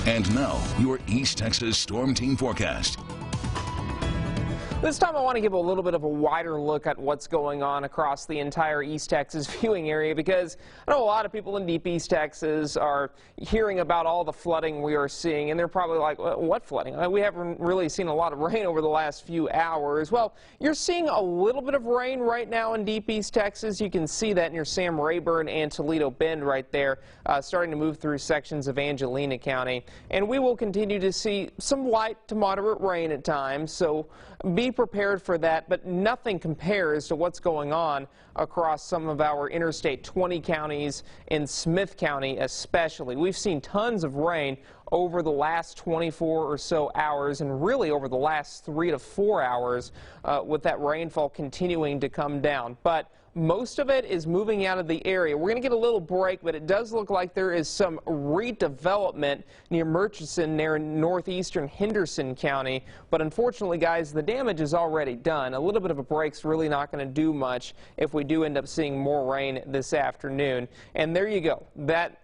And now, your East Texas Storm Team forecast. This time I want to give a little bit of a wider look at what's going on across the entire East Texas viewing area, because I know a lot of people in deep East Texas are hearing about all the flooding we are seeing, and they're probably like, what flooding? We haven't really seen a lot of rain over the last few hours. Well, you're seeing a little bit of rain right now in deep East Texas. You can see that near Sam Rayburn and Toledo Bend right there, starting to move through sections of Angelina County. And we will continue to see some light to moderate rain at times, so be prepared for that, but nothing compares to what's going on across some of our Interstate 20 counties, in Smith County especially. We've seen tons of rain over the last 24 or so hours, and really over the last 3 to 4 hours, with that rainfall continuing to come down. But most of it is moving out of the area. We're going to get a little break, but it does look like there is some redevelopment near Murchison, near northeastern Henderson County. But unfortunately, guys, the damage is already done. A little bit of a break's really not going to do much if we do end up seeing more rain this afternoon. And there you go. That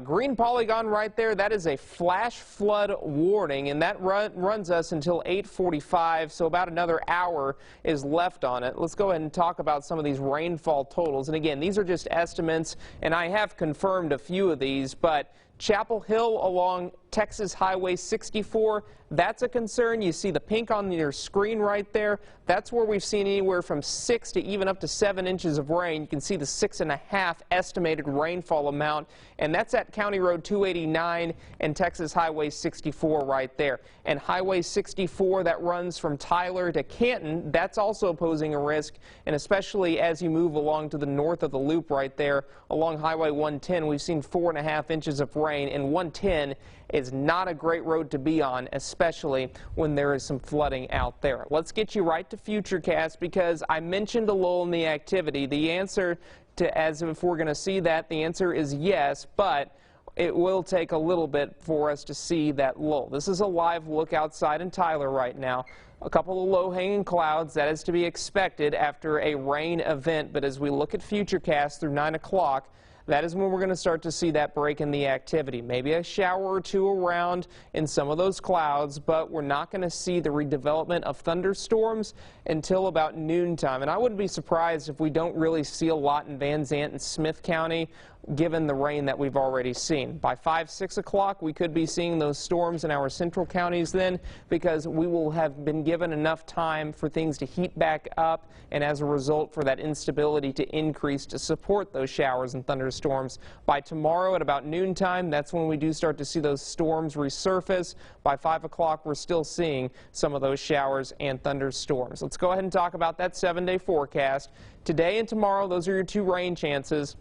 green polygon right there, that is a flash flood warning, and that runs us until 8:45, so about another hour is left on it. Let's go ahead and talk about some of these rainfall totals. And again, these are just estimates, and I have confirmed a few of these, but Chapel Hill along Texas Highway 64, that's a concern. You see the pink on your screen right there. That's where we've seen anywhere from 6 to even up to 7 inches of rain. You can see the 6.5 estimated rainfall amount, and that's at County Road 289 and Texas Highway 64 right there. And Highway 64, that runs from Tyler to Canton, that's also posing a risk, and especially as you move along to the north of the loop right there along Highway 110, we've seen 4.5 inches of rain, and 110 is not a great road to be on, especially when there is some flooding out there. Let's get you right to Futurecast, because I mentioned a lull in the activity. The answer to, as if we're going to see that, the answer is yes, but it will take a little bit for us to see that lull. This is a live look outside in Tyler right now. A couple of low-hanging clouds, that is to be expected after a rain event, but as we look at Futurecast through 9 o'clock, that is when we're going to start to see that break in the activity. Maybe a shower or two around in some of those clouds, but we're not going to see the redevelopment of thunderstorms until about noontime. And I wouldn't be surprised if we don't really see a lot in Van Zant and Smith County, given the rain that we've already seen. By 5, 6 o'clock, we could be seeing those storms in our central counties then, because we will have been given enough time for things to heat back up, and as a result for that instability to increase to support those showers and thunderstorms. By tomorrow at about noontime, that's when we do start to see those storms resurface. By 5 o'clock, we're still seeing some of those showers and thunderstorms. Let's go ahead and talk about that 7-day forecast. Today and tomorrow, those are your 2 rain chances.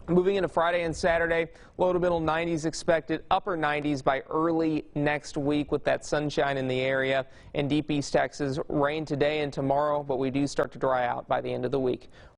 Moving into Friday and Saturday, low to middle 90s expected, upper 90s by early next week with that sunshine in the area. In deep East Texas, rain today and tomorrow, but we do start to dry out by the end of the week.